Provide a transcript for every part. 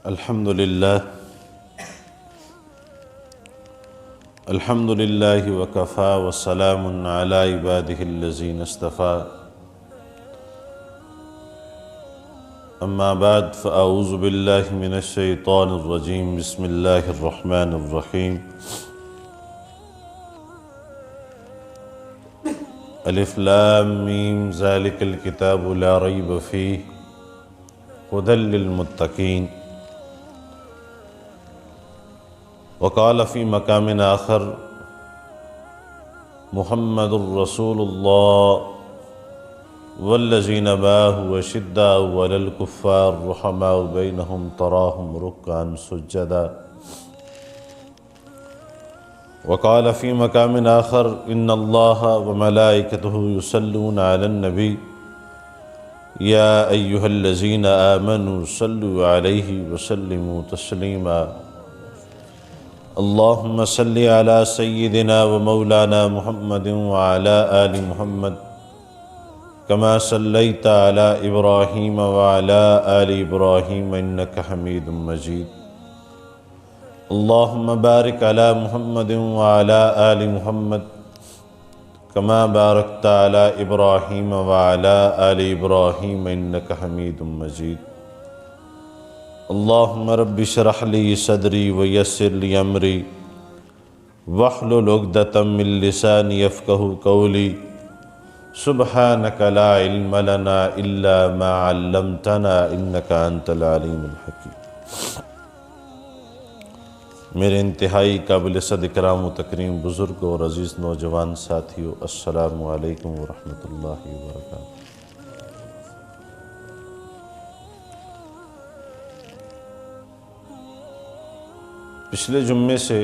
الحمد للہ وکفا وسلام علی عبادہ الذین اصطفیٰ اما بعد فاعوذ باللہ من الشیطان الرجیم بسم اللہ الرحمن الرحیم الف لام میم ذالک الکتاب لا ریب فیہ ھدی للمتقین وقال فی مقام آخر محمد الرسول اللہ والذین معہ اشداء علی الکفار رحماء بینہم تراہم رکعا سجدا وقال فی مقام آخر ان اللہ وملائکتہ یصلون علی النبی یا ایہا الذین آمنوا صلوا علیہ وسلموا تسلیما اللہم صلی علی سیدنا و مولانا محمد وعلی آل محمد کما صلیت علی ابراہیم وعلی آل ابراہیم انکا حمید مجید اللہم بارک علی محمد وعلی آل محمد کما بارکت علی ابراہیم وعلی آل ابراہیم انکا حمید مجید اللہم رب اشرح لی صدری ویسر لی امری واحلل عقدۃ من لسانی یفقہوا قولی سبحانک لا علم لنا الا ما علمتنا انکا انت العلیم الحکیم۔ میرے انتہائی قابل صد اکرام و تکریم بزرگ اور عزیز نوجوان ساتھیو، السلام علیکم ورحمۃ اللہ وبرکاتہ۔ پچھلے جمعے سے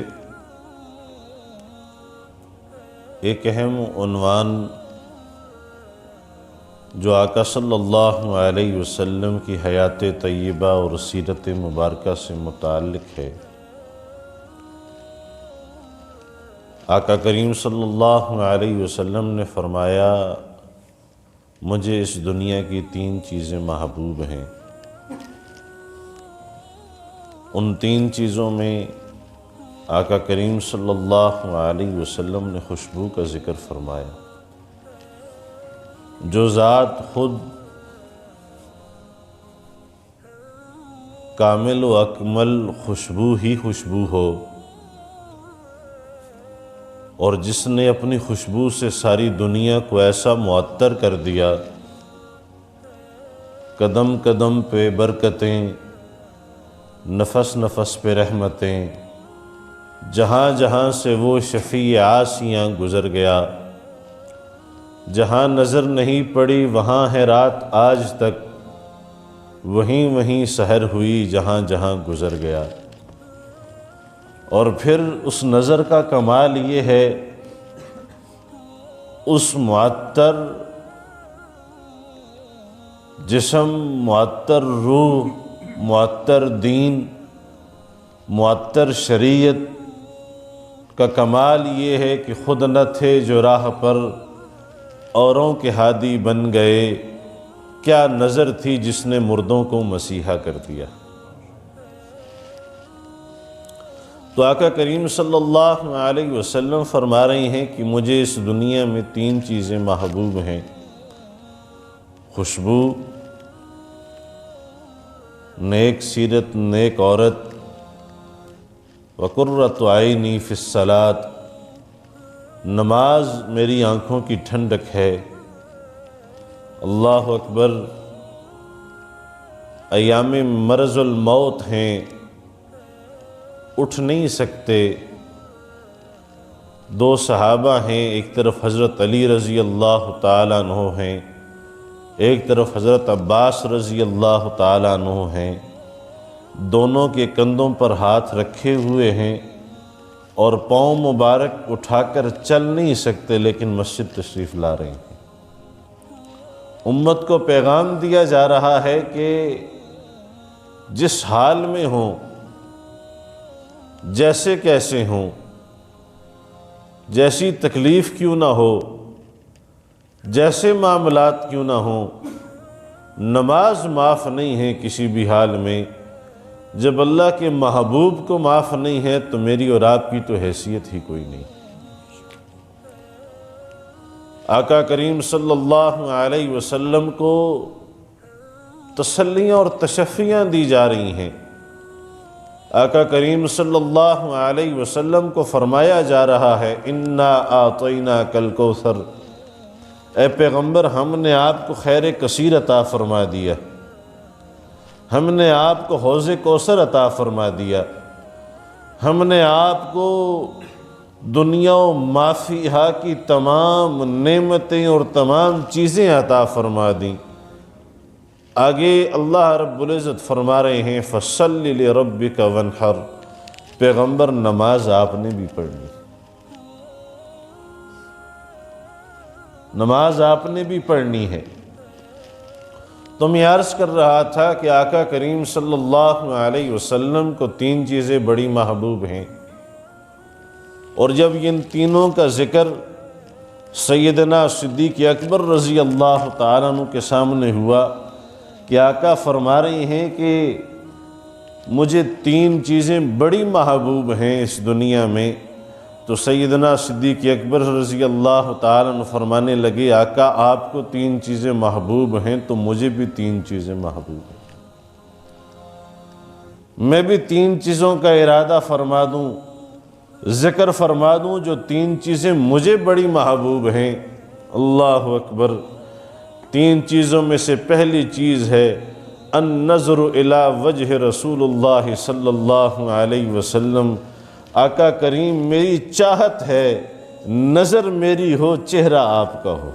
ایک اہم عنوان جو آقا صلی اللہ علیہ وسلم کی حیات طیبہ اور سیرت مبارکہ سے متعلق ہے۔ آقا کریم صلی اللہ علیہ وسلم نے فرمایا، مجھے اس دنیا کی 3 چیزیں محبوب ہیں۔ ان 3 چیزوں میں آقا کریم صلی اللہ علیہ وسلم نے خوشبو کا ذکر فرمایا۔ جو ذات خود کامل و اکمل خوشبو ہی خوشبو ہو، اور جس نے اپنی خوشبو سے ساری دنیا کو ایسا معطر کر دیا، قدم قدم پہ برکتیں، نفس نفس پہ رحمتیں، جہاں جہاں سے وہ شفیع عاصیاں گزر گیا، جہاں نظر نہیں پڑی وہاں ہے رات آج تک، وہیں وہیں سحر ہوئی جہاں جہاں گزر گیا۔ اور پھر اس نظر کا کمال یہ ہے، اس معطر جسم، معطر روح، معطر دین، معطر شریعت کا کمال یہ ہے کہ خود نہ تھے جو راہ پر اوروں کے ہادی بن گئے، کیا نظر تھی جس نے مردوں کو مسیحا کر دیا۔ تو آقا کریم صلی اللہ علیہ وسلم فرما رہے ہیں کہ مجھے اس دنیا میں 3 چیزیں محبوب ہیں۔ خوشبو، نیک سیرت، نیک عورت، وقرۃ عینی فی الصلاۃ، نماز میری آنکھوں کی ٹھنڈک ہے۔ اللہ اکبر، ایام مرض الموت ہیں، اٹھ نہیں سکتے۔ 2 صحابہ ہیں، ایک طرف حضرت علی رضی اللہ تعالیٰ عنہ ہیں، ایک طرف حضرت عباس رضی اللہ تعالیٰ عنہ ہیں۔ دونوں کے کندھوں پر ہاتھ رکھے ہوئے ہیں اور پاؤں مبارک اٹھا کر چل نہیں سکتے، لیکن مسجد تشریف لا رہے ہیں۔ امت کو پیغام دیا جا رہا ہے کہ جس حال میں ہوں، جیسے کیسے ہوں، جیسی تکلیف کیوں نہ ہو، جیسے معاملات کیوں نہ ہوں، نماز معاف نہیں ہے کسی بھی حال میں۔ جب اللہ کے محبوب کو معاف نہیں ہے تو میری اور آپ کی تو حیثیت ہی کوئی نہیں۔ آقا کریم صلی اللہ علیہ وسلم کو تسلیاں اور تشفیاں دی جا رہی ہیں۔ آقا کریم صلی اللہ علیہ وسلم کو فرمایا جا رہا ہے انا اعطیناک الکوثر، اے پیغمبر ہم نے آپ کو خیر کثیر عطا فرما دیا، ہم نے آپ کو حوض کوثر عطا فرما دیا، ہم نے آپ کو دنیا و ما فیہا کی تمام نعمتیں اور تمام چیزیں عطا فرما دیں۔ آگے اللہ رب العزت فرما رہے ہیں فَصَلِّ لِرَبِّكَ وَانْحَرْ، پیغمبر نماز آپ نے بھی پڑھنی، نماز آپ نے بھی پڑھنی ہے۔ تو میں عرض کر رہا تھا کہ آقا کریم صلی اللہ علیہ وسلم کو تین چیزیں بڑی محبوب ہیں، اور جب ان تینوں کا ذکر سیدنا صدیق اکبر رضی اللہ تعالیٰ عنہ کے سامنے ہوا کہ آقا فرما رہے ہیں کہ مجھے تین چیزیں بڑی محبوب ہیں اس دنیا میں، تو سیدنا صدیق اکبر رضی اللہ تعالیٰ عنہ فرمانے لگے آقا آپ کو تین چیزیں محبوب ہیں تو مجھے بھی تین چیزیں محبوب ہیں، میں بھی تین چیزوں کا ارادہ فرما دوں، ذکر فرما دوں جو تین چیزیں مجھے بڑی محبوب ہیں۔ اللہ اکبر۔ تین چیزوں میں سے پہلی چیز ہے النظر الی وجہ رسول اللہ صلی اللہ علیہ وسلم، آقا کریم میری چاہت ہے نظر میری ہو چہرہ آپ کا ہو،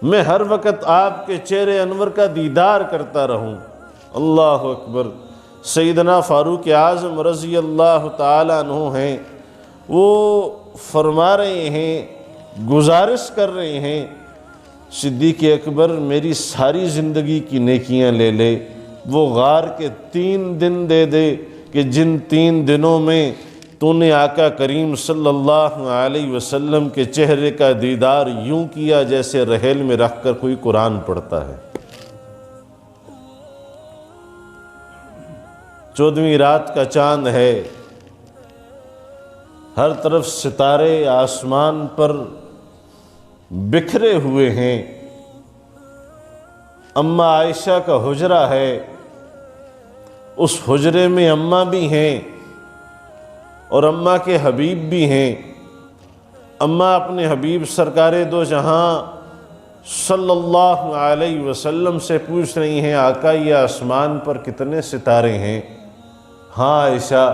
میں ہر وقت آپ کے چہرے انور کا دیدار کرتا رہوں۔ اللہ اکبر۔ سیدنا فاروق اعظم رضی اللہ تعالیٰ عنہ ہیں، وہ فرما رہے ہیں، گزارش کر رہے ہیں صدیق اکبر میری ساری زندگی کی نیکیاں لے لے، وہ غار کے 3 دن دے دے کہ جن 3 دنوں میں تو نے آقا کریم صلی اللہ علیہ وسلم کے چہرے کا دیدار یوں کیا جیسے رحیل میں رکھ کر کوئی قرآن پڑھتا ہے۔ 14ویں رات کا چاند ہے، ہر طرف ستارے آسمان پر بکھرے ہوئے ہیں، اماں عائشہ کا حجرہ ہے، اس حجرے میں اماں بھی ہیں اور اماں کے حبیب بھی ہیں۔ اماں اپنے حبیب سرکار دو جہاں صلی اللہ علیہ وسلم سے پوچھ رہی ہیں آقا یہ آسمان پر کتنے ستارے ہیں؟ ہاں عائشہ۔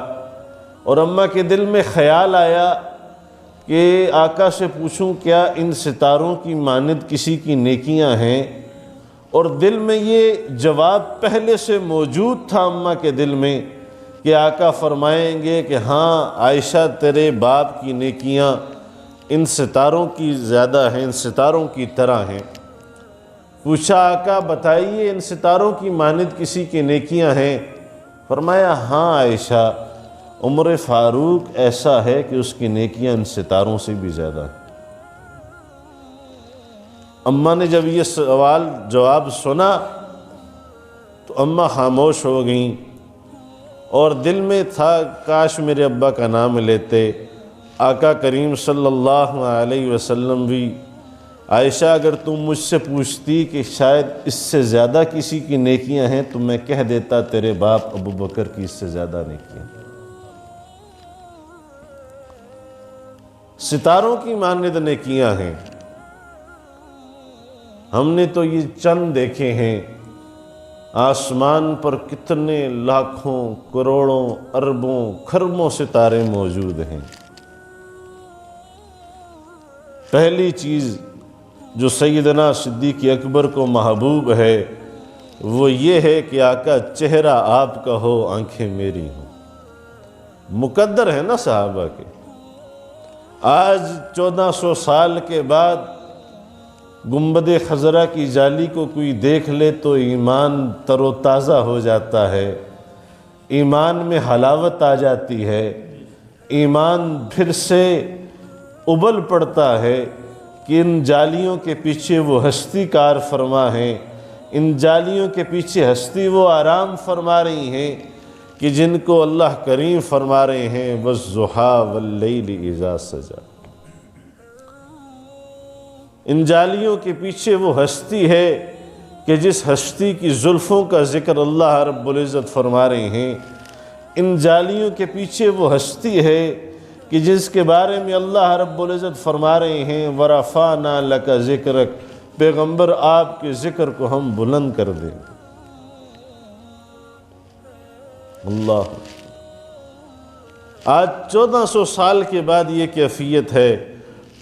اور اماں کے دل میں خیال آیا کہ آقا سے پوچھوں کیا ان ستاروں کی مانند کسی کی نیکیاں ہیں، اور دل میں یہ جواب پہلے سے موجود تھا اماں کے دل میں کہ آقا فرمائیں گے کہ ہاں عائشہ تیرے باپ کی نیکیاں ان ستاروں کی زیادہ ہیں، ان ستاروں کی طرح ہیں۔ پوچھا آقا بتائیے ان ستاروں کی مانند کسی کی نیکیاں ہیں؟ فرمایا ہاں عائشہ، عمر فاروق ایسا ہے کہ اس کی نیکیاں ان ستاروں سے بھی زیادہ ہیں۔ اماں نے جب یہ سوال جواب سنا تو اماں خاموش ہو گئیں، اور دل میں تھا کاش میرے ابا کا نام لیتے۔ آقا کریم صلی اللہ علیہ وسلم بھی عائشہ اگر تم مجھ سے پوچھتی کہ شاید اس سے زیادہ کسی کی نیکیاں ہیں تو میں کہہ دیتا تیرے باپ ابو بکر کی اس سے زیادہ نیکیاں۔ ستاروں کی مانند نیکیاں ہیں، ہم نے تو یہ چند دیکھے ہیں، آسمان پر کتنے لاکھوں کروڑوں اربوں کھربوں ستارے موجود ہیں۔ پہلی چیز جو سیدنا صدیق اکبر کو محبوب ہے وہ یہ ہے کہ آقا چہرہ آپ کا ہو آنکھیں میری ہوں۔ مقدر ہے نا صحابہ کے۔ آج 1400 سال کے بعد گنبد خضرا کی جالی کو کوئی دیکھ لے تو ایمان تر و تازہ ہو جاتا ہے، ایمان میں حلاوت آ جاتی ہے، ایمان پھر سے ابل پڑتا ہے کہ ان جالیوں کے پیچھے وہ ہستی کار فرما ہیں ان جالیوں کے پیچھے ہستی وہ آرام فرما رہی ہیں کہ جن کو اللہ کریم فرما رہے ہیں وَالضُّحَىٰ وَاللَّيْلِ إِذَا سَجَىٰ۔ ان جالیوں کے پیچھے وہ ہستی ہے کہ جس ہستی کی زلفوں کا ذکر اللہ رب العزت فرما رہے ہیں۔ ان جالیوں کے پیچھے وہ ہستی ہے کہ جس کے بارے میں اللہ رب العزت فرما رہے ہیں وَرَفَعْنَا لَكَ ذِكْرَكَ، پیغمبر آپ کے ذکر کو ہم بلند کر دیں گے۔ اللہ، آج 1400 سال کے بعد یہ کیفیت ہے،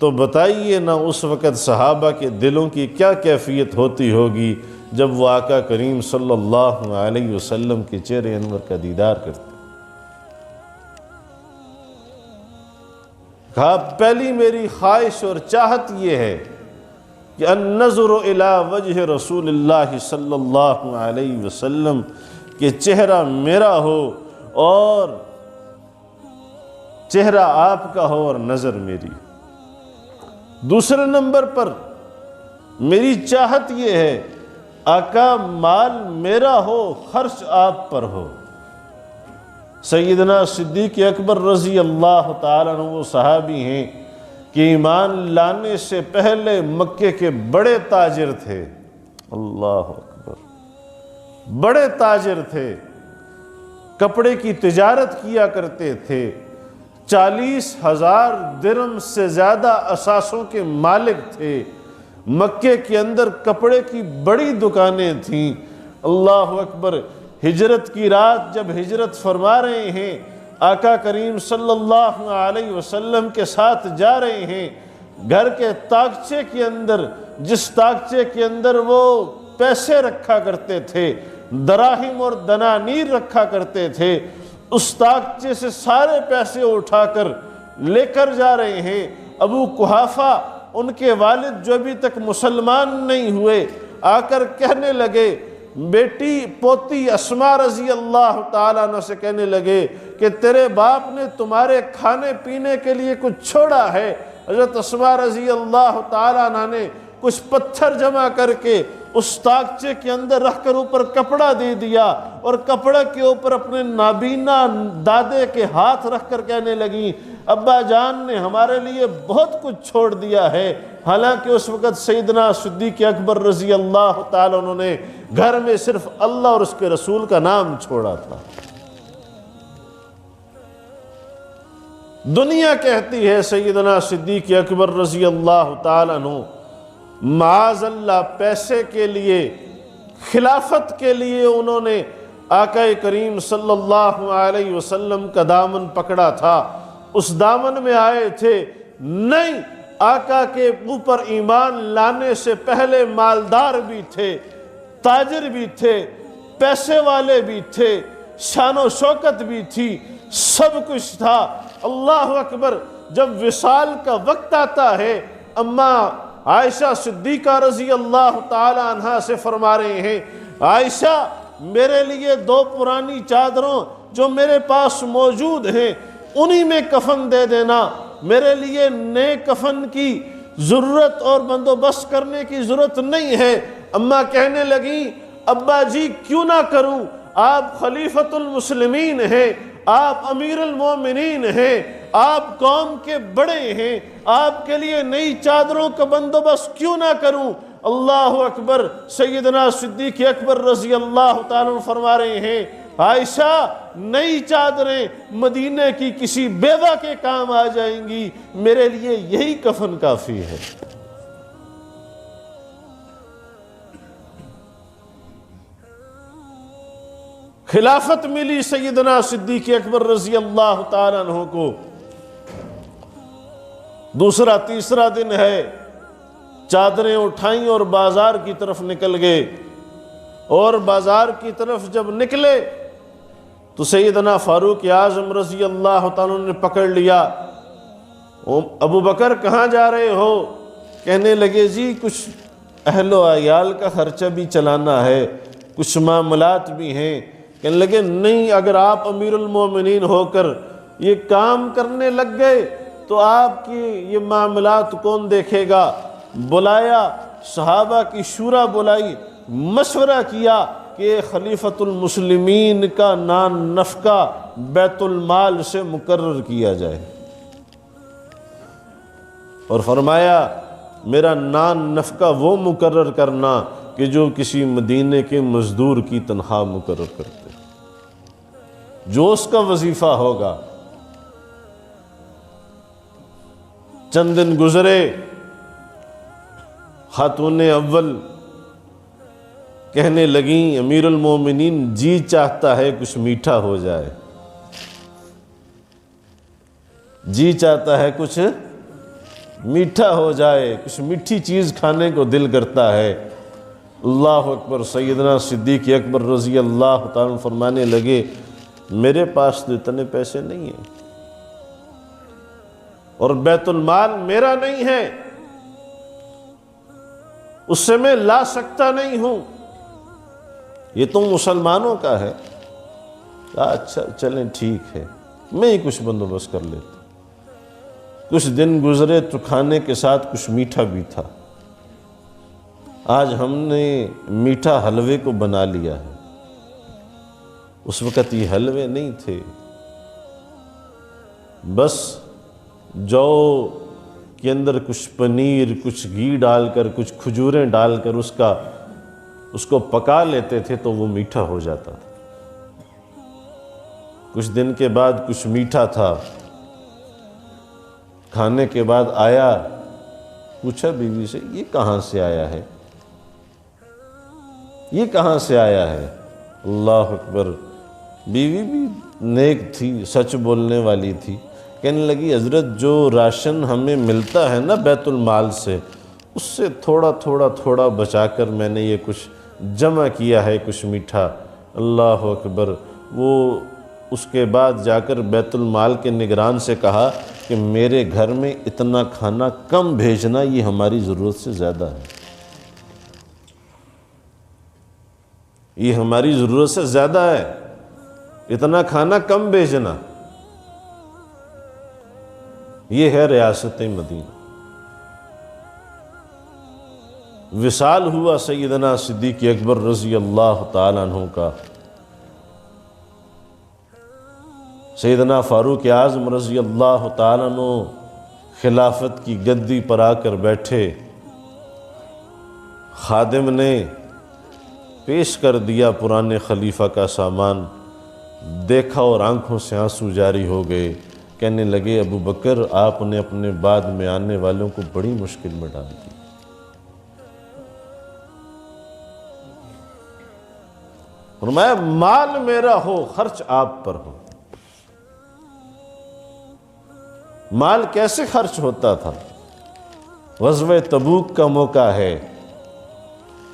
تو بتائیے نا اس وقت صحابہ کے دلوں کی کیا کیفیت ہوتی ہوگی جب وہ آقا کریم صلی اللہ علیہ وسلم کے چہرے انور کا دیدار کرتے۔ کہا پہلی میری خواہش اور چاہت یہ ہے کہ النظر الی وجہ رسول اللہ صلی اللہ علیہ وسلم، کہ چہرہ میرا ہو اور چہرہ آپ کا ہو اور نظر میری۔ دوسرے نمبر پر میری چاہت یہ ہے آقا مال میرا ہو، خرچ آپ پر ہو۔ سیدنا صدیق اکبر رضی اللہ تعالیٰ عنہ وہ صحابی ہیں کہ ایمان لانے سے پہلے مکے کے بڑے تاجر تھے۔ اللہ اکبر، بڑے تاجر تھے، کپڑے کی تجارت کیا کرتے تھے، 40,000 درہم سے زیادہ اثاثوں کے مالک تھے، مکے کے اندر کپڑے کی بڑی دکانیں تھیں۔ اللہ اکبر، ہجرت کی رات جب ہجرت فرما رہے ہیں، آقا کریم صلی اللہ علیہ وسلم کے ساتھ جا رہے ہیں، گھر کے تاکچے کے اندر، جس تاکچے کے اندر وہ پیسے رکھا کرتے تھے، دراہم اور دنانیر رکھا کرتے تھے، اس تاکچے سے سارے پیسے اٹھا کر لے کر جا رہے ہیں۔ ابو قحافہ ان کے والد جو ابھی تک مسلمان نہیں ہوئے، آ کر کہنے لگے، بیٹی پوتی اسماء رضی اللہ تعالیٰ عنہ سے کہنے لگے کہ تیرے باپ نے تمہارے کھانے پینے کے لیے کچھ چھوڑا ہے۔ حضرت اسماء رضی اللہ تعالیٰ عنہ نے کچھ پتھر جمع کر کے اس تاکچے کے اندر رکھ کر اوپر کپڑا دے دیا، اور کپڑا کے اوپر اپنے نابینا دادے کے ہاتھ رکھ کر کہنے لگیں ابا جان نے ہمارے لیے بہت کچھ چھوڑ دیا ہے۔ حالانکہ اس وقت سیدنا صدیق اکبر رضی اللہ تعالیٰ عنہ نے گھر میں صرف اللہ اور اس کے رسول کا نام چھوڑا تھا۔ دنیا کہتی ہے سیدنا صدیق اکبر رضی اللہ تعالیٰ عنہ معاذ اللہ پیسے کے لیے، خلافت کے لیے انہوں نے آقا کریم صلی اللہ علیہ وسلم کا دامن پکڑا تھا، اس دامن میں آئے تھے۔ نہیں، آقا کے اوپر ایمان لانے سے پہلے مالدار بھی تھے، تاجر بھی تھے، پیسے والے بھی تھے، شان و شوکت بھی تھی، سب کچھ تھا۔ اللہ اکبر، جب وصال کا وقت آتا ہے، اماں عائشہ صدیقہ رضی اللہ تعالی عنہا سے فرما رہے ہیں عائشہ میرے لیے 2 پرانی چادروں جو میرے پاس موجود ہیں انہی میں کفن دے دینا، میرے لیے نئے کفن کی ضرورت اور بندوبست کرنے کی ضرورت نہیں ہے۔ اماں کہنے لگیں ابا جی کیوں نہ کروں، آپ خلیفۃ المسلمین ہیں، آپ امیر المومنین ہیں، آپ قوم کے بڑے ہیں، آپ کے لیے نئی چادروں کا بندوبست کیوں نہ کروں۔ اللہ اکبر، سیدنا صدیق اکبر رضی اللہ تعالیٰ عنہ فرما رہے ہیں عائشہ نئی چادریں مدینے کی کسی بیوہ کے کام آ جائیں گی، میرے لیے یہی کفن کافی ہے۔ خلافت ملی سیدنا صدیق اکبر رضی اللہ تعالیٰ عنہ کو، دوسرا تیسرا دن ہے، چادریں اٹھائیں اور بازار کی طرف نکل گئے، اور بازار کی طرف جب نکلے تو سیدنا فاروق اعظم رضی اللہ تعالیٰ نے پکڑ لیا، ابو بکر کہاں جا رہے ہو؟ کہنے لگے جی کچھ اہل و عیال کا خرچہ بھی چلانا ہے، کچھ معاملات بھی ہیں۔ کہنے لگے نہیں، اگر آپ امیر المومنین ہو کر یہ کام کرنے لگ گئے تو آپ کی یہ معاملات کون دیکھے گا؟ بلایا، صحابہ کی شورا بلائی، مشورہ کیا کہ خلیفۃ المسلمین کا نان نفقہ بیت المال سے مقرر کیا جائے، اور فرمایا میرا نان نفقہ وہ مقرر کرنا کہ جو کسی مدینے کے مزدور کی تنخواہ مقرر کرتے، جو اس کا وظیفہ ہوگا۔ چند دن گزرے، خاتون اول کہنے لگیں امیر المومنین جی چاہتا ہے کچھ میٹھا ہو جائے، جی چاہتا ہے کچھ میٹھا ہو جائے، کچھ میٹھی چیز کھانے کو دل کرتا ہے۔ اللہ اکبر۔ سیدنا صدیق اکبر رضی اللہ تعالیٰ عنہ فرمانے لگے میرے پاس تو اتنے پیسے نہیں ہیں، اور بیت المال میرا نہیں ہے، اس سے میں لا سکتا نہیں ہوں، یہ تو مسلمانوں کا ہے۔ اچھا چلیں ٹھیک ہے، میں ہی کچھ بندوبست کر لیتا۔ کچھ دن گزرے تو کھانے کے ساتھ کچھ میٹھا بھی تھا۔ آج ہم نے میٹھا حلوے کو بنا لیا ہے، اس وقت یہ حلوے نہیں تھے، بس جو کے اندر کچھ پنیر، کچھ گھی ڈال کر، کچھ کھجوریں ڈال کر اس کو پکا لیتے تھے تو وہ میٹھا ہو جاتا تھا۔ کچھ دن کے بعد کچھ میٹھا تھا، کھانے کے بعد آیا، پوچھا بیوی سے یہ کہاں سے آیا ہے، یہ کہاں سے آیا ہے؟ اللہ اکبر۔ بیوی بھی نیک تھی، سچ بولنے والی تھی، کہنے لگی حضرت جو راشن ہمیں ملتا ہے نا بیت المال سے، اس سے تھوڑا تھوڑا تھوڑا بچا کر میں نے یہ کچھ جمع کیا ہے، کچھ میٹھا۔ اللہ اکبر۔ وہ اس کے بعد جا کر بیت المال کے نگران سے کہا کہ میرے گھر میں اتنا کھانا کم بھیجنا، یہ ہماری ضرورت سے زیادہ ہے، یہ ہماری ضرورت سے زیادہ ہے، اتنا کھانا کم بھیجنا۔ یہ ہے ریاست مدینہ۔ وصال ہوا سیدنا صدیق اکبر رضی اللہ تعالیٰ عنہ کا۔ سیدنا فاروق اعظم رضی اللہ تعالیٰ عنہ خلافت کی گدی پر آ کر بیٹھے، خادم نے پیش کر دیا پرانے خلیفہ کا سامان، دیکھا اور آنکھوں سے آنسو جاری ہو گئے۔ کہنے لگے ابو بکر آپ نے اپنے بعد میں آنے والوں کو بڑی مشکل میں ڈال دی۔ فرمایا مال میرا ہو، خرچ آپ پر ہو۔ مال کیسے خرچ ہوتا تھا؟ غزوہ تبوک کا موقع ہے،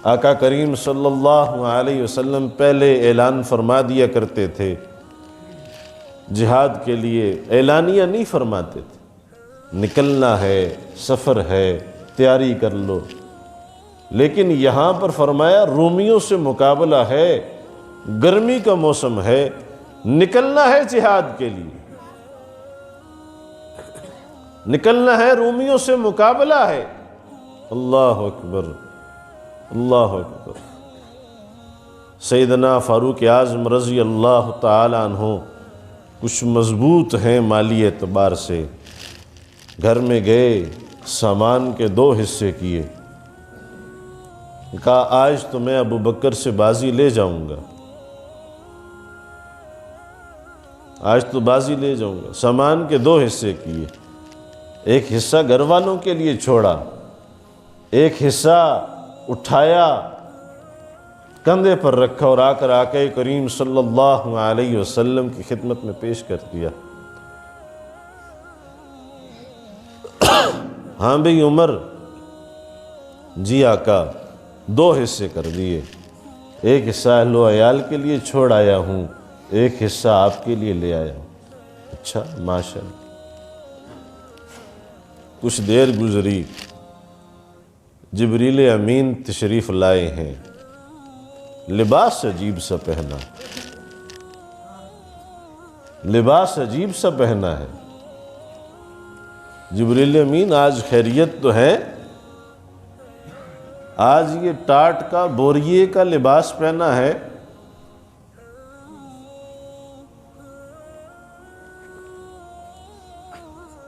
آقا کریم صلی اللہ علیہ وسلم پہلے اعلان فرما دیا کرتے تھے، جہاد کے لیے اعلانیہ نہیں فرماتے تھے، نکلنا ہے، سفر ہے، تیاری کر لو۔ لیکن یہاں پر فرمایا رومیوں سے مقابلہ ہے، گرمی کا موسم ہے، نکلنا ہے جہاد کے لیے، نکلنا ہے، رومیوں سے مقابلہ ہے۔ اللہ اکبر، اللہ اکبر۔ سیدنا فاروق اعظم رضی اللہ تعالی عنہ کچھ مضبوط ہیں مالی اعتبار سے، گھر میں گئے، سامان کے 2 حصے کیے، کہا آج تو میں ابو بکر سے بازی لے جاؤں گا، آج تو بازی لے جاؤں گا۔ سامان کے 2 حصے کیے، ایک حصہ گھر والوں کے لیے چھوڑا، ایک حصہ اٹھایا، کندھے پر رکھا اور آ کر آقا کریم صلی اللہ علیہ وسلم کی خدمت میں پیش کر دیا۔ ہاں بھئی عمر، جی آقا، 2 حصے کر دیے، ایک حصہ اہل و عیال کے لیے چھوڑ آیا ہوں، ایک حصہ آپ کے لیے لے آیا ہوں۔ اچھا ماشاءاللہ۔ کچھ دیر گزری، جبریل امین تشریف لائے ہیں، لباس عجیب سا پہنا، لباس عجیب سا پہنا ہے۔ جبریل امین آج خیریت تو ہے؟ آج یہ ٹاٹ کا بوریے کا لباس پہنا ہے،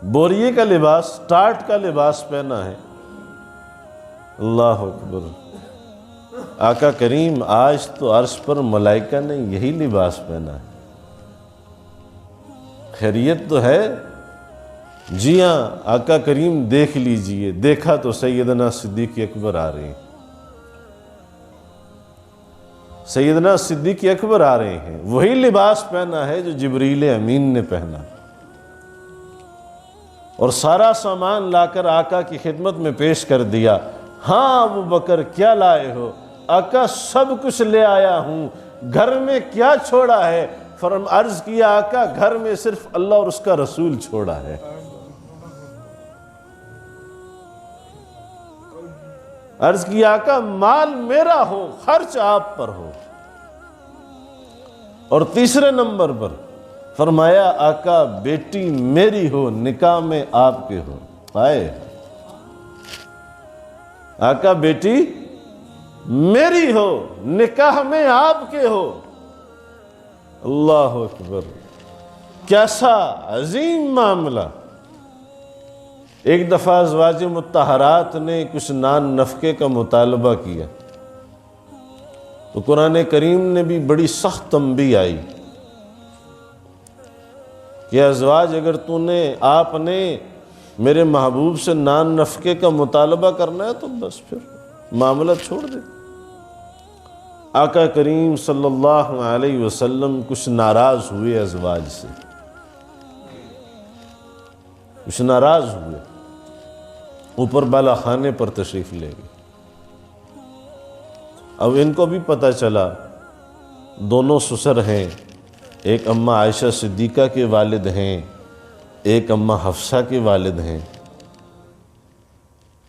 بوریے کا لباس، ٹاٹ کا لباس پہنا ہے۔ اللہ اکبر۔ آقا کریم آج تو عرش پر ملائکہ نے یہی لباس پہنا ہے۔ خیریت تو ہے؟ جی ہاں، آقا کریم دیکھ لیجئے، دیکھا تو سیدنا صدیق اکبر آ رہے ہیں، سیدنا صدیق اکبر آ رہے ہیں، وہی لباس پہنا ہے جو جبریل امین نے پہنا، اور سارا سامان لا کر آقا کی خدمت میں پیش کر دیا۔ ہاں ابو بکر کیا لائے ہو؟ آقا سب کچھ لے آیا ہوں، گھر میں کیا چھوڑا ہے؟ عرض کیا آقا گھر میں صرف اللہ اور اس کا رسول چھوڑا ہے۔ عرض کیا آقا مال میرا ہو، خرچ آپ پر ہو۔ اور تیسرے نمبر پر فرمایا آقا بیٹی میری ہو، نکاح میں آپ کے ہو۔ آئے آقا بیٹی میری ہو، نکاح میں آپ کے ہو۔ اللہ اکبر، کیسا عظیم معاملہ۔ ایک دفعہ ازواج مطہرات نے کچھ نان نفقے کا مطالبہ کیا تو قرآن کریم نے بھی بڑی سخت تنبیہ آئی کہ ازواج اگر آپ نے میرے محبوب سے نان نفقے کا مطالبہ کرنا ہے تو بس پھر معاملہ چھوڑ دے۔ آقا کریم صلی اللہ علیہ وسلم کچھ ناراض ہوئے ازواج سے، کچھ ناراض ہوئے، اوپر بالا خانے پر تشریف لے گئے۔ اب ان کو بھی پتہ چلا دونوں سسر ہیں، ایک اماں عائشہ صدیقہ کے والد ہیں، ایک اماں حفصہ کے والد ہیں۔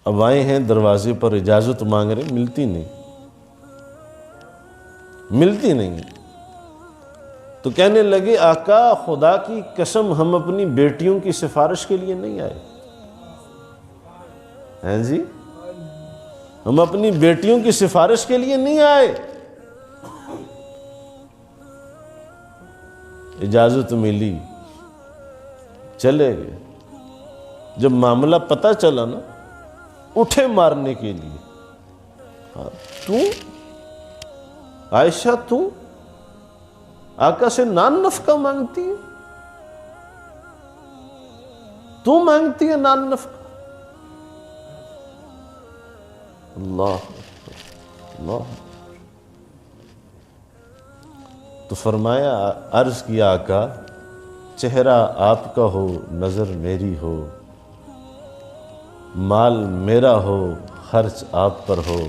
اب آئے ہیں دروازے پر اجازت مانگ رہے، ملتی نہیں۔ تو کہنے لگے آقا خدا کی قسم ہم اپنی بیٹیوں کی سفارش کے لیے نہیں آئے ہیں جی، ہم اپنی بیٹیوں کی سفارش کے لیے نہیں آئے۔ اجازت ملی، چلے گئے۔ جب معاملہ پتہ چلا نا، اٹھے مارنے کے لیے۔ تو عائشہ تو آقا سے نان نفقہ مانگتی ہے، تو مانگتی ہے نان نفقہ؟ اللہ۔ تو فرمایا، عرض کیا آقا چہرہ آپ کا ہو، نظر میری ہو، مال میرا ہو، خرچ آپ پر ہو۔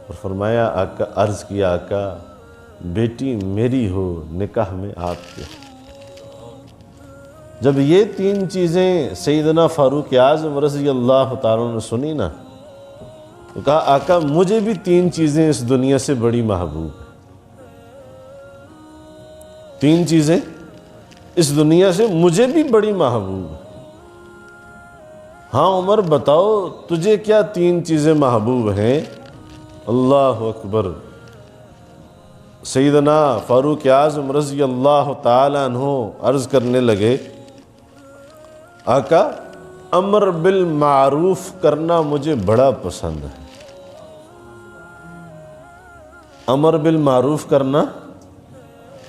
اور فرمایا آقا، عرض کیا آقا بیٹی میری ہو، نکاح میں آپ کے ہو۔ جب یہ تین چیزیں سیدنا فاروق اعظم رضی اللہ تعالیٰ نے سنی نا، تو کہا آقا مجھے بھی تین چیزیں اس دنیا سے بڑی محبوب ہیں، تین چیزیں اس دنیا سے مجھے بھی بڑی محبوب ہیں۔ ہاں عمر بتاؤ تجھے کیا تین چیزیں محبوب ہیں؟ اللہ اکبر۔ سیدنا فاروق اعظم رضی اللہ تعالیٰ عنہ عرض کرنے لگے آقا امر بالمعروف کرنا مجھے بڑا پسند ہے، امر بالمعروف کرنا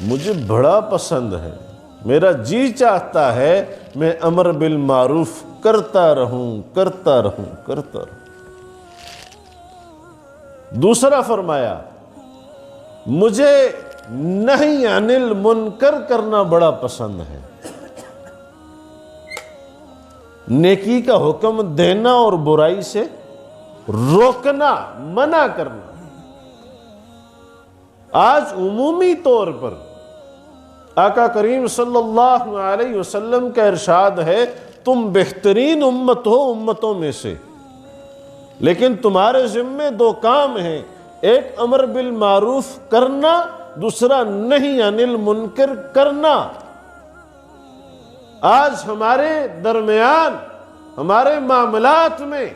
مجھے بڑا پسند ہے، میرا جی چاہتا ہے میں امر بالمعروف کرتا رہوں۔ دوسرا فرمایا مجھے نہی عن المنکر کرنا بڑا پسند ہے، نیکی کا حکم دینا اور برائی سے روکنا، منع کرنا۔ آج عمومی طور پر آقا کریم صلی اللہ علیہ وسلم کا ارشاد ہے تم بہترین امت ہو امتوں میں سے، لیکن تمہارے ذمے دو کام ہیں، ایک امر بالمعروف کرنا، دوسرا نہی عن المنکر کرنا۔ آج ہمارے درمیان، ہمارے معاملات میں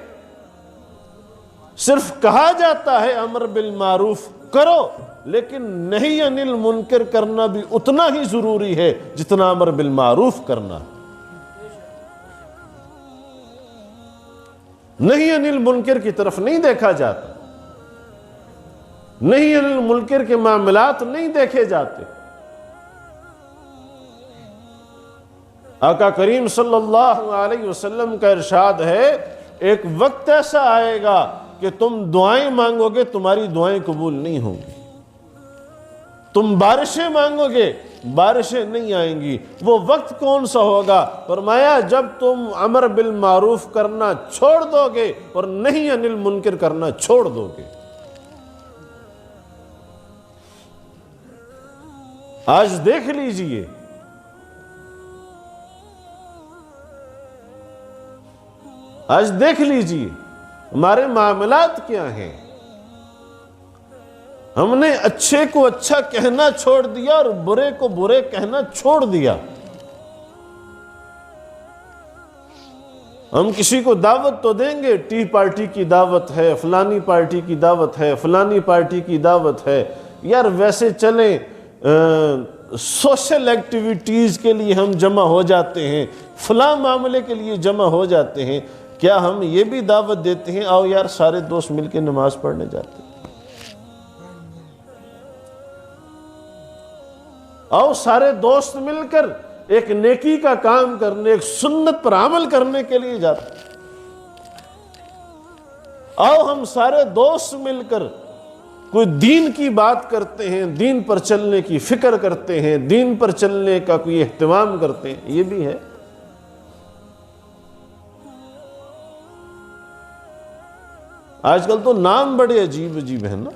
صرف کہا جاتا ہے امر بالمعروف کرو، لیکن نہی عن المنکر کرنا بھی اتنا ہی ضروری ہے جتنا امر بالمعروف کرنا۔ نہی عن المنکر کی طرف نہیں دیکھا جاتا، نہی عن المنکر کے معاملات نہیں دیکھے جاتے۔ آقا کریم صلی اللہ علیہ وسلم کا ارشاد ہے، ایک وقت ایسا آئے گا کہ تم دعائیں مانگو گے، تمہاری دعائیں قبول نہیں ہوں گی، تم بارشیں مانگو گے، بارشیں نہیں آئیں گی۔ وہ وقت کون سا ہوگا؟ فرمایا جب تم امر بالمعروف کرنا چھوڑ دو گے اور نہی عن المنکر کرنا چھوڑ دو گے۔ آج دیکھ لیجئے، آج دیکھ لیجئے ہمارے معاملات کیا ہیں۔ ہم نے اچھے کو اچھا کہنا چھوڑ دیا اور برے کو برے کہنا چھوڑ دیا۔ ہم کسی کو دعوت تو دیں گے، ٹی پارٹی کی دعوت ہے، فلانی پارٹی کی دعوت ہے، فلانی پارٹی کی دعوت ہے، یار ویسے چلیں سوشل ایکٹیویٹیز کے لیے ہم جمع ہو جاتے ہیں، فلاں معاملے کے لیے جمع ہو جاتے ہیں۔ کیا ہم یہ بھی دعوت دیتے ہیں آؤ یار سارے دوست مل کے نماز پڑھنے جاتے ہیں، آؤ سارے دوست مل کر ایک نیکی کا کام کرنے، ایک سنت پر عمل کرنے کے لیے جاتے ہیں، آؤ ہم سارے دوست مل کر کوئی دین کی بات کرتے ہیں، دین پر چلنے کی فکر کرتے ہیں، دین پر چلنے کا کوئی اہتمام کرتے ہیں۔ یہ بھی ہے۔ آج کل تو نام بڑے عجیب عجیب ہیں نا۔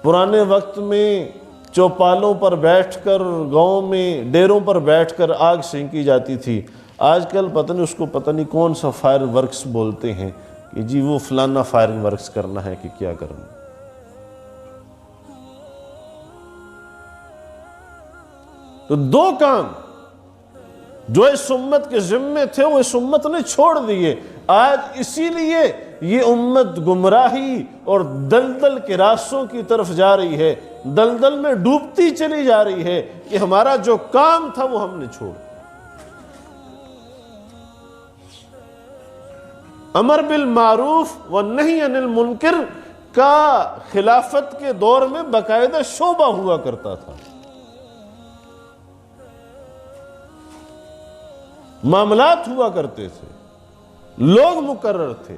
پرانے وقت میں چوپالوں پر بیٹھ کر، گاؤں میں ڈیروں پر بیٹھ کر آگ سینکی جاتی تھی۔ آج کل پتہ نہیں اس کو پتہ نہیں کون سا فائر ورکس بولتے ہیں کہ جی وہ فلانا فائر ورکس کرنا ہے کہ کیا کرنا۔ تو دو کام جو اس امت کے ذمے تھے وہ اس امت نے چھوڑ دیے۔ آج اسی لیے یہ امت گمراہی اور دلدل کے راستوں کی طرف جا رہی ہے، دلدل میں ڈوبتی چلی جا رہی ہے کہ ہمارا جو کام تھا وہ ہم نے چھوڑ۔ امر بالمعروف و نہی عن المنکر کا خلافت کے دور میں باقاعدہ شعبہ ہوا کرتا تھا، معاملات ہوا کرتے تھے، لوگ مقرر تھے۔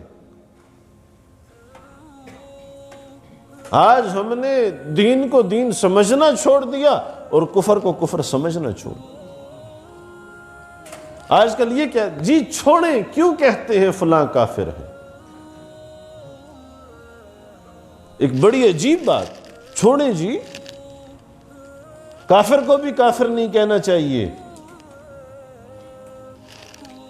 آج ہم نے دین کو دین سمجھنا چھوڑ دیا اور کفر کو کفر سمجھنا چھوڑ دیا۔ آج کل یہ کیا جی چھوڑیں، کیوں کہتے ہیں فلاں کافر ہے؟ ایک بڑی عجیب بات، چھوڑیں جی، کافر کو بھی کافر نہیں کہنا چاہیے۔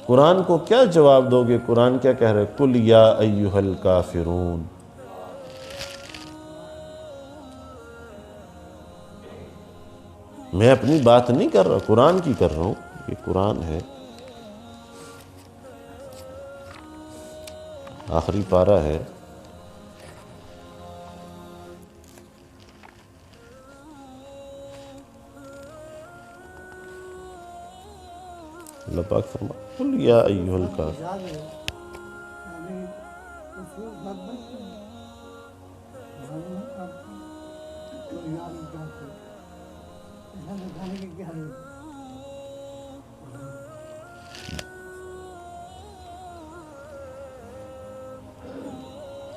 قرآن کو کیا جواب دو گے؟ قرآن کیا کہہ رہے؟ قُلْ يَا أَيُّهَا الْكَافِرُونَ۔ میں اپنی بات نہیں کر رہا، قرآن کی کر رہا ہوں، یہ قرآن ہے، آخری پارہ ہے۔ اللہ پاک فرمائے قُلْ يَا أَيُّهَا الْكَافِرُونَ۔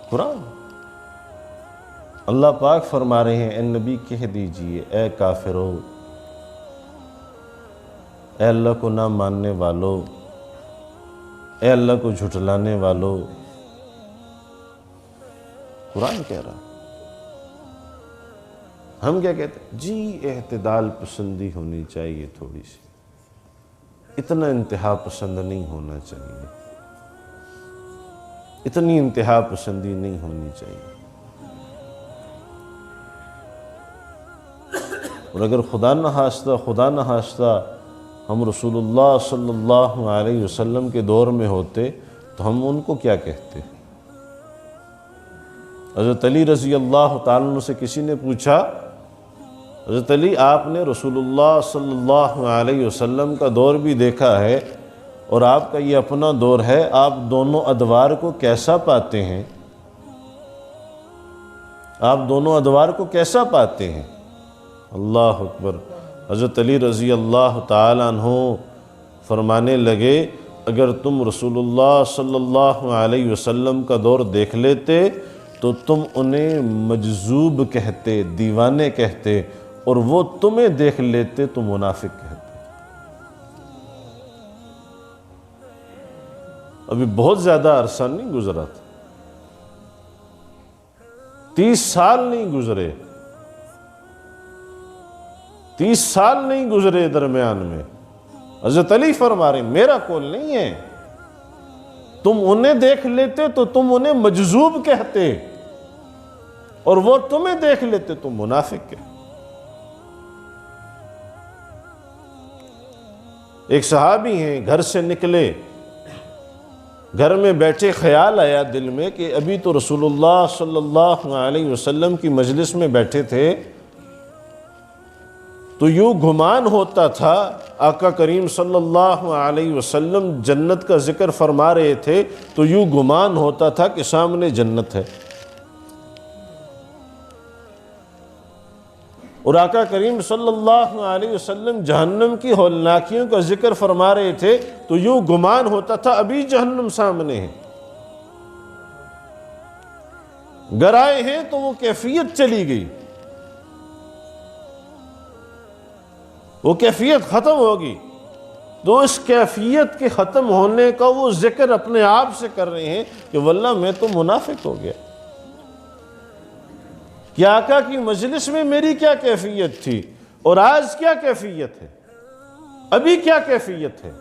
قرآن اللہ پاک فرما رہے ہیں اے نبی کہہ دیجئے اے کافرو، اے اللہ کو نہ ماننے والو، اے اللہ کو جھٹلانے والو۔ قرآن کہہ رہا، ہم کیا کہتے ہیں جی اعتدال پسندی ہونی چاہیے، تھوڑی سی، اتنا انتہا پسند نہیں ہونا چاہیے، اتنی انتہا پسندی نہیں ہونی چاہیے۔ اور اگر خدا نہ خواستہ ہم رسول اللہ صلی اللہ علیہ وسلم کے دور میں ہوتے تو ہم ان کو کیا کہتے؟ حضرت علی رضی اللہ تعالیٰ عنہ سے کسی نے پوچھا، حضرت علی آپ نے رسول اللہ صلی اللہ علیہ وسلم کا دور بھی دیکھا ہے اور آپ کا یہ اپنا دور ہے، آپ دونوں ادوار کو کیسا پاتے ہیں؟ آپ دونوں ادوار کو کیسا پاتے ہیں؟ اللہ اکبر۔ حضرت علی رضی اللہ تعالیٰ عنہ فرمانے لگے، اگر تم رسول اللہ صلی اللہ علیہ وسلم کا دور دیکھ لیتے تو تم انہیں مجذوب کہتے، دیوانے کہتے، اور وہ تمہیں دیکھ لیتے تو منافق کہتے۔ ابھی بہت زیادہ عرصہ نہیں گزرا تھا، 30 سال نہیں گزرے، 30 سال نہیں گزرے درمیان میں۔ حضرت علی فرما رہے ہیں میرا قول نہیں ہے، تم انہیں دیکھ لیتے تو تم انہیں مجذوب کہتے اور وہ تمہیں دیکھ لیتے تو منافق کہتے۔ ایک صحابی ہیں، گھر سے نکلے، گھر میں بیٹھے خیال آیا دل میں کہ ابھی تو رسول اللہ صلی اللہ علیہ وسلم کی مجلس میں بیٹھے تھے تو یوں گمان ہوتا تھا آقا کریم صلی اللہ علیہ وسلم جنت کا ذکر فرما رہے تھے تو یوں گمان ہوتا تھا کہ سامنے جنت ہے، اور آقا کریم صلی اللہ علیہ وسلم جہنم کی ہولناکیوں کا ذکر فرما رہے تھے تو یوں گمان ہوتا تھا ابھی جہنم سامنے ہے۔ گر آئے ہیں تو وہ کیفیت چلی گئی، وہ کیفیت ختم ہوگی، تو اس کیفیت کے ختم ہونے کا وہ ذکر اپنے آپ سے کر رہے ہیں کہ واللہ میں تو منافق ہو گیا، کہ آقا کی مجلس میں میری کیا کیفیت تھی اور آج کیا کیفیت ہے، ابھی کیا کیفیت ہے۔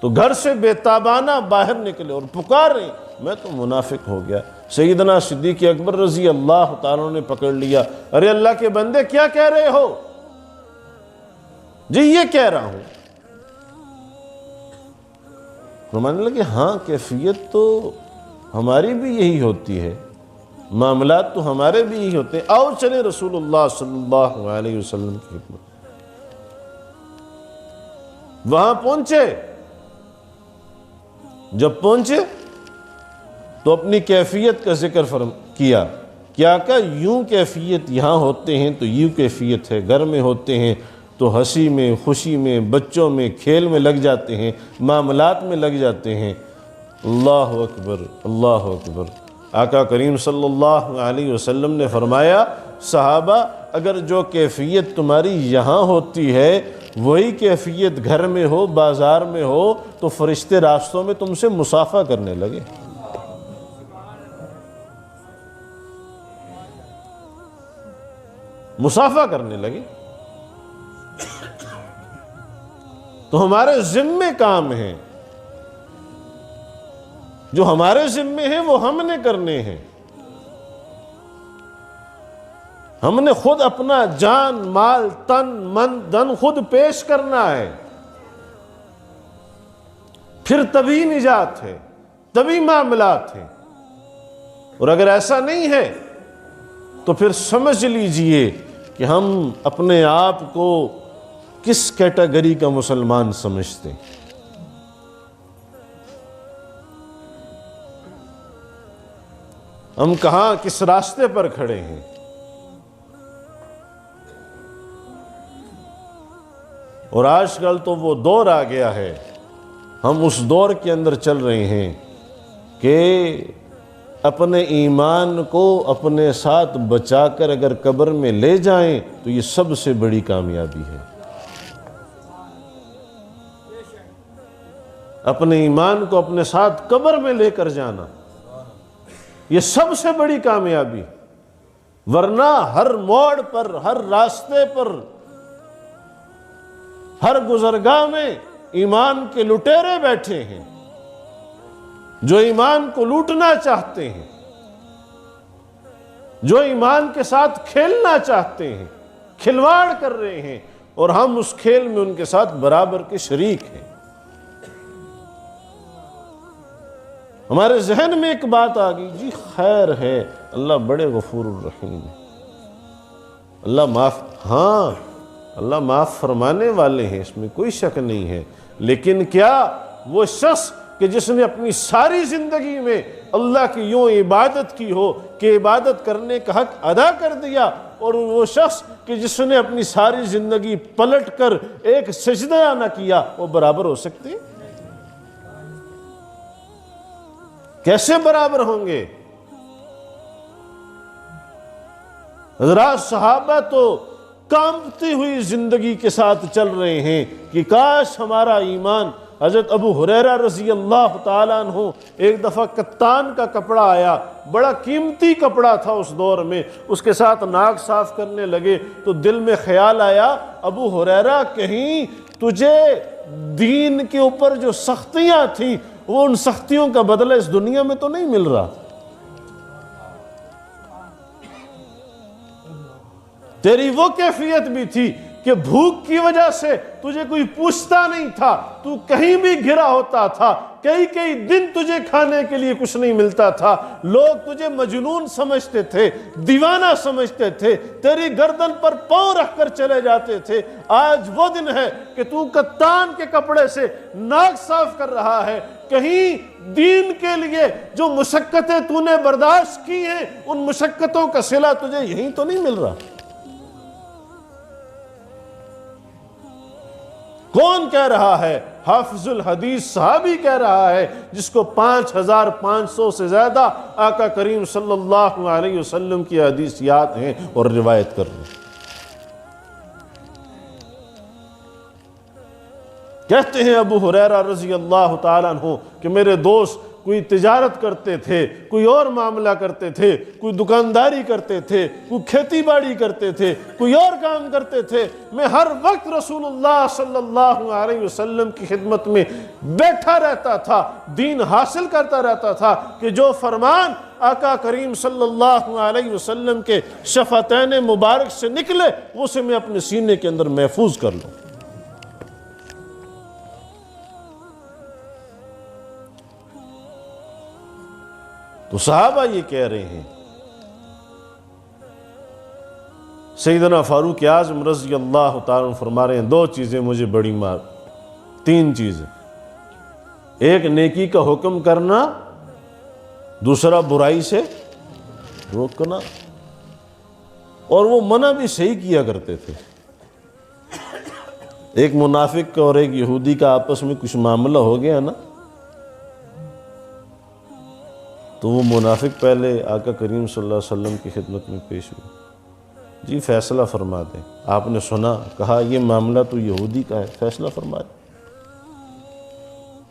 تو گھر سے بے تابانہ باہر نکلے اور پکار رہے میں تو منافق ہو گیا۔ سیدنا صدیق اکبر رضی اللہ تعالیٰ نے پکڑ لیا، ارے اللہ کے بندے کیا کہہ رہے ہو؟ جی یہ کہہ رہا ہوں۔ فرمانے لگے ہاں کیفیت تو ہماری بھی یہی ہوتی ہے، معاملات تو ہمارے بھی یہی ہوتے ہیں، آؤ چلیں رسول اللہ صلی اللہ علیہ وسلم کی خدمت۔ وہاں پہنچے، جب پہنچے تو اپنی کیفیت کا ذکر کیا کہ آقا یوں کیفیت یہاں ہوتے ہیں تو یوں کیفیت ہے، گھر میں ہوتے ہیں تو ہنسی میں، خوشی میں، بچوں میں، کھیل میں لگ جاتے ہیں، معاملات میں لگ جاتے ہیں۔ اللہ اکبر، اللہ اکبر۔ آقا کریم صلی اللہ علیہ وسلم نے فرمایا صحابہ اگر جو کیفیت تمہاری یہاں ہوتی ہے وہی کیفیت گھر میں ہو، بازار میں ہو تو فرشتے راستوں میں تم سے مصافحہ کرنے لگے۔ مصافحہ کرنے لگے۔ تو ہمارے ذمے کام ہیں، جو ہمارے ذمے ہیں وہ ہم نے کرنے ہیں۔ ہم نے خود اپنا جان، مال، تن، من، دن خود پیش کرنا ہے، پھر تبھی نجات ہے، تبھی معاملات ہیں۔ اور اگر ایسا نہیں ہے تو پھر سمجھ لیجئے کہ ہم اپنے آپ کو کس کیٹیگری کا مسلمان سمجھتے ہیں۔ ہم کہاں کس راستے پر کھڑے ہیں۔ اور آج کل تو وہ دور آ گیا ہے، ہم اس دور کے اندر چل رہے ہیں کہ اپنے ایمان کو اپنے ساتھ بچا کر اگر قبر میں لے جائیں تو یہ سب سے بڑی کامیابی ہے۔ اپنے ایمان کو اپنے ساتھ قبر میں لے کر جانا یہ سب سے بڑی کامیابی، ورنہ ہر موڑ پر، ہر راستے پر، ہر گزرگاہ میں ایمان کے لٹیرے بیٹھے ہیں جو ایمان کو لوٹنا چاہتے ہیں، جو ایمان کے ساتھ کھیلنا چاہتے ہیں، کھلواڑ کر رہے ہیں، اور ہم اس کھیل میں ان کے ساتھ برابر کے شریک ہیں۔ ہمارے ذہن میں ایک بات آ گئی، جی خیر ہے، اللہ بڑے غفور الرحیم ہے، اللہ معاف فرمانے والے ہیں، اس میں کوئی شک نہیں ہے، لیکن کیا وہ شخص کہ جس نے اپنی ساری زندگی میں اللہ کی یوں عبادت کی ہو کہ عبادت کرنے کا حق ادا کر دیا، اور وہ شخص کہ جس نے اپنی ساری زندگی پلٹ کر ایک سجدہ نہ کیا، وہ برابر ہو سکتے ہیں؟ کیسے برابر ہوں گے؟ حضرات صحابہ تو کانپتی ہوئی زندگی کے ساتھ چل رہے ہیں کہ کاش ہمارا ایمان۔ حضرت ابو ہریرہ رضی اللہ تعالیٰ عنہ ایک دفعہ کتان کا کپڑا آیا، بڑا قیمتی کپڑا تھا اس دور میں، اس کے ساتھ ناک صاف کرنے لگے تو دل میں خیال آیا، ابو ہریرہ کہیں تجھے دین کے اوپر جو سختیاں تھیں وہ ان سختیوں کا بدلہ اس دنیا میں تو نہیں مل رہا؟ تیری وہ کیفیت بھی تھی کہ بھوک کی وجہ سے تجھے کوئی پوچھتا نہیں تھا، تو کہیں بھی گھرا ہوتا تھا، کئی دن تجھے کھانے کے لیے کچھ نہیں ملتا تھا، لوگ تجھے مجنون سمجھتے تھے، دیوانہ سمجھتے تھے، تیری گردن پر پاؤں رکھ کر چلے جاتے تھے۔ آج وہ دن ہے کہ تو کتان کے کپڑے سے ناک صاف کر رہا ہے، کہیں دین کے لیے جو مشقتیں تو نے برداشت کی ہیں ان مشقتوں کا صلہ تجھے یہیں تو نہیں مل رہا؟ کون کہہ رہا ہے؟ حافظ الحدیث صحابی کہہ رہا ہے، جس کو 5500 سے زیادہ آقا کریم صلی اللہ علیہ وسلم کی حدیث یاد ہیں اور روایت کر رہے ہیں۔ کہتے ہیں ابو ہریرہ رضی اللہ تعالیٰ عنہ کہ میرے دوست کوئی تجارت کرتے تھے، کوئی اور معاملہ کرتے تھے، کوئی دکانداری کرتے تھے، کوئی کھیتی باڑی کرتے تھے، کوئی اور کام کرتے تھے، میں ہر وقت رسول اللہ صلی اللہ علیہ وسلم کی خدمت میں بیٹھا رہتا تھا، دین حاصل کرتا رہتا تھا کہ جو فرمان آقا کریم صلی اللہ علیہ وسلم کے شفتین مبارک سے نکلے اسے میں اپنے سینے کے اندر محفوظ کر لوں۔ تو صحابہ یہ کہہ رہے ہیں۔ سیدنا فاروق اعظم رضی اللہ تعالیٰ فرما رہے ہیں، دو چیزیں مجھے بڑی تین چیزیں، ایک نیکی کا حکم کرنا، دوسرا برائی سے روکنا، اور وہ منع بھی صحیح کیا کرتے تھے۔ ایک منافق اور ایک یہودی کا آپس میں کچھ معاملہ ہو گیا نا، تو وہ منافق پہلے آقا کریم صلی اللہ علیہ وسلم کی خدمت میں پیش ہوئے، جی فیصلہ فرما دیں، آپ نے سنا، کہا یہ معاملہ تو یہودی کا ہے، فیصلہ فرما دیں۔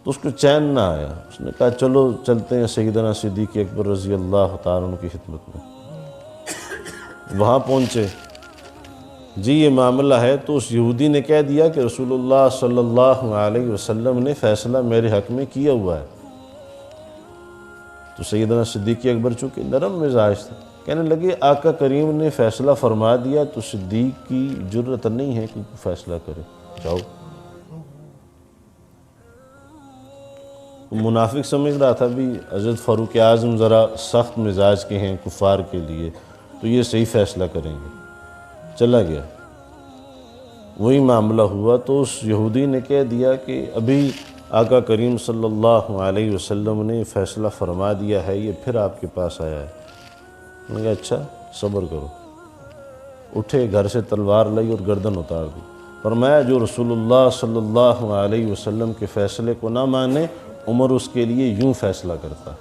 تو اس کو چین نہ آیا، اس نے کہا چلو چلتے ہیں سیدنا صدیق اکبر رضی اللہ تعالیٰ عنہ کی خدمت میں۔ وہاں پہنچے، جی یہ معاملہ ہے، تو اس یہودی نے کہہ دیا کہ رسول اللہ صلی اللہ علیہ وسلم نے فیصلہ میرے حق میں کیا ہوا ہے۔ تو سیدنا صدیق اکبر چونکہ نرم مزاج تھا، کہنے لگے آقا کریم نے فیصلہ فرما دیا تو صدیق کی جرت نہیں ہے کہ فیصلہ کرے، جاؤ۔ منافق سمجھ رہا تھا بھی حضرت فاروق اعظم ذرا سخت مزاج کے ہیں کفار کے لیے، تو یہ صحیح فیصلہ کریں گے، چلا گیا۔ وہی معاملہ ہوا تو اس یہودی نے کہہ دیا کہ ابھی آقا کریم صلی اللہ علیہ وسلم نے فیصلہ فرما دیا ہے، یہ پھر آپ کے پاس آیا ہے۔ میں نے کہا اچھا صبر کرو۔ اٹھے، گھر سے تلوار لائی اور گردن اتار دی۔ فرمایا جو رسول اللہ صلی اللہ علیہ وسلم کے فیصلے کو نہ مانے، عمر اس کے لیے یوں فیصلہ کرتا،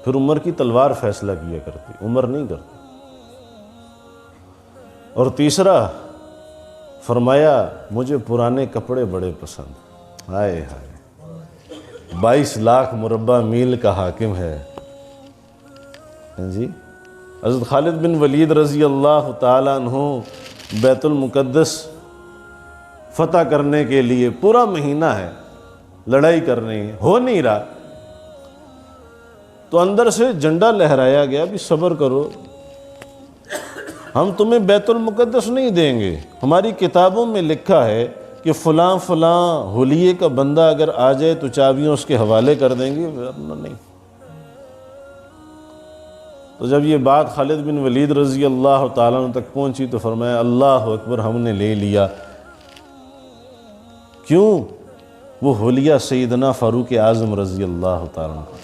پھر عمر کی تلوار فیصلہ کیا کرتی، عمر نہیں کرتا۔ اور تیسرا فرمایا مجھے پرانے کپڑے بڑے پسند، ہائے ہائے 22 لاکھ مربع میل کا حاکم ہے جی۔ حضرت خالد بن ولید رضی اللہ تعالیٰ عنہ بیت المقدس فتح کرنے کے لیے پورا مہینہ ہے، لڑائی کر رہے ہیں، ہو نہیں رہا، تو اندر سے جھنڈا لہرایا گیا بھی صبر کرو، ہم تمہیں بیت المقدس نہیں دیں گے، ہماری کتابوں میں لکھا ہے کہ فلاں فلاں حلیے کا بندہ اگر آ جائے تو چابیاں اس کے حوالے کر دیں گے، ورنہ نہیں۔ تو جب یہ بات خالد بن ولید رضی اللہ تعالیٰ عنہ تک پہنچی تو فرمایا اللہ اکبر، ہم نے لے لیا۔ کیوں؟ وہ حلیہ سیدنا فاروق اعظم رضی اللہ تعالیٰ عنہ۔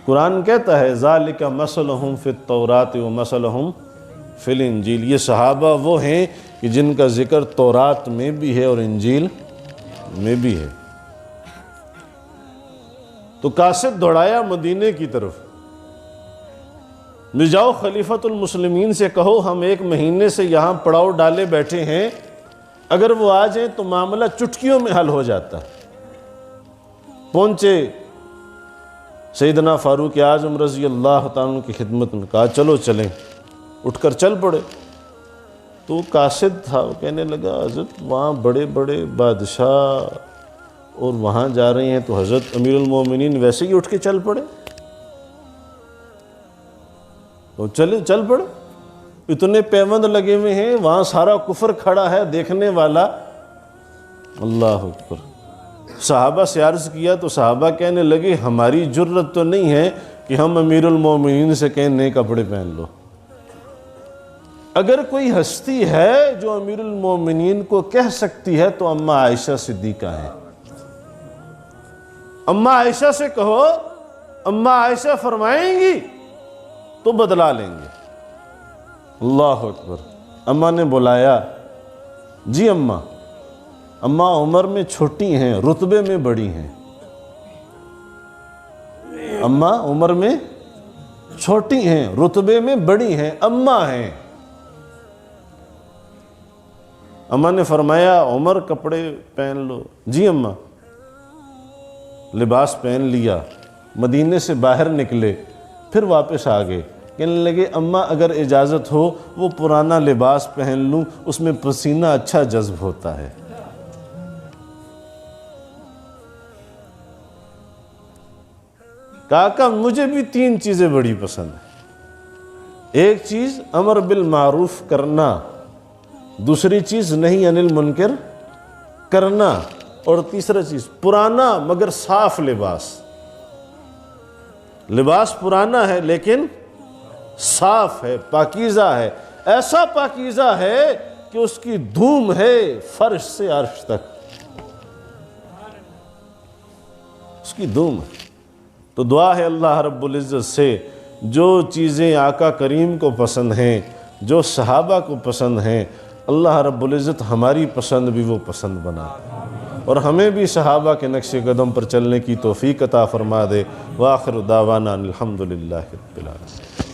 قرآن کہتا ہے ذالک مثلہم فی التوراۃ ومثلہم فی الانجیل، یہ صحابہ وہ ہیں کہ جن کا ذکر تورات میں بھی ہے اور انجیل میں بھی ہے۔ تو قاصد دوڑایا مدینے کی طرف، جاؤ خلیفۃ المسلمین سے کہو ہم 1 مہینے سے یہاں پڑاؤ ڈالے بیٹھے ہیں، اگر وہ آ جائیں تو معاملہ چٹکیوں میں حل ہو جاتا۔ پہنچے سیدنا فاروق اعظم رضی اللہ تعالیٰ عنہ کی خدمت میں، کہا چلو چلیں، اٹھ کر چل پڑے۔ تو وہ قاصد تھا، وہ کہنے لگا حضرت وہاں بڑے بڑے بادشاہ اور وہاں جا رہے ہیں تو حضرت امیر المومنین ویسے ہی اٹھ کے چل پڑے، تو چل پڑے، اتنے پیوند لگے ہوئے ہیں، وہاں سارا کفر کھڑا ہے دیکھنے والا۔ اللہ اکبر۔ صحابہ سے عرض کیا تو صحابہ کہنے لگے ہماری جرت تو نہیں ہے کہ ہم امیر المومنین سے کہیں نئے کپڑے پہن لو۔ اگر کوئی ہستی ہے جو امیر المومنین کو کہہ سکتی ہے تو اماں عائشہ صدیقہ ہیں۔ اماں عائشہ سے کہو، اماں عائشہ فرمائیں گی تو بدلا لیں گے۔ اللہ اکبر۔ اماں نے بلایا، جی اماں عمر میں چھوٹی ہیں، رتبے میں بڑی ہیں۔ اماں عمر میں چھوٹی ہیں، رتبے میں بڑی ہیں، اماں ہیں۔ اماں نے فرمایا عمر کپڑے پہن لو، جی اماں۔ لباس پہن لیا، مدینے سے باہر نکلے، پھر واپس آ گئے، کہنے لگے اماں اگر اجازت ہو وہ پرانا لباس پہن لوں، اس میں پسینہ اچھا جذب ہوتا ہے۔ کہا مجھے بھی 3 چیزیں بڑی پسند ہیں۔ ایک چیز امر بالمعروف کرنا، دوسری چیز نہی عن المنکر کرنا، اور تیسرا چیز پرانا مگر صاف لباس۔ لباس پرانا ہے لیکن صاف ہے، پاکیزہ ہے، ایسا پاکیزہ ہے کہ اس کی دھوم ہے فرش سے عرش تک، اس کی دھوم ہے۔ تو دعا ہے اللہ رب العزت سے جو چیزیں آقا کریم کو پسند ہیں، جو صحابہ کو پسند ہیں، اللہ رب العزت ہماری پسند بھی وہ پسند بنا اور ہمیں بھی صحابہ کے نقش قدم پر چلنے کی توفیق عطا فرما دے۔ وآخر دعوانا الحمدللہ رب العالمین۔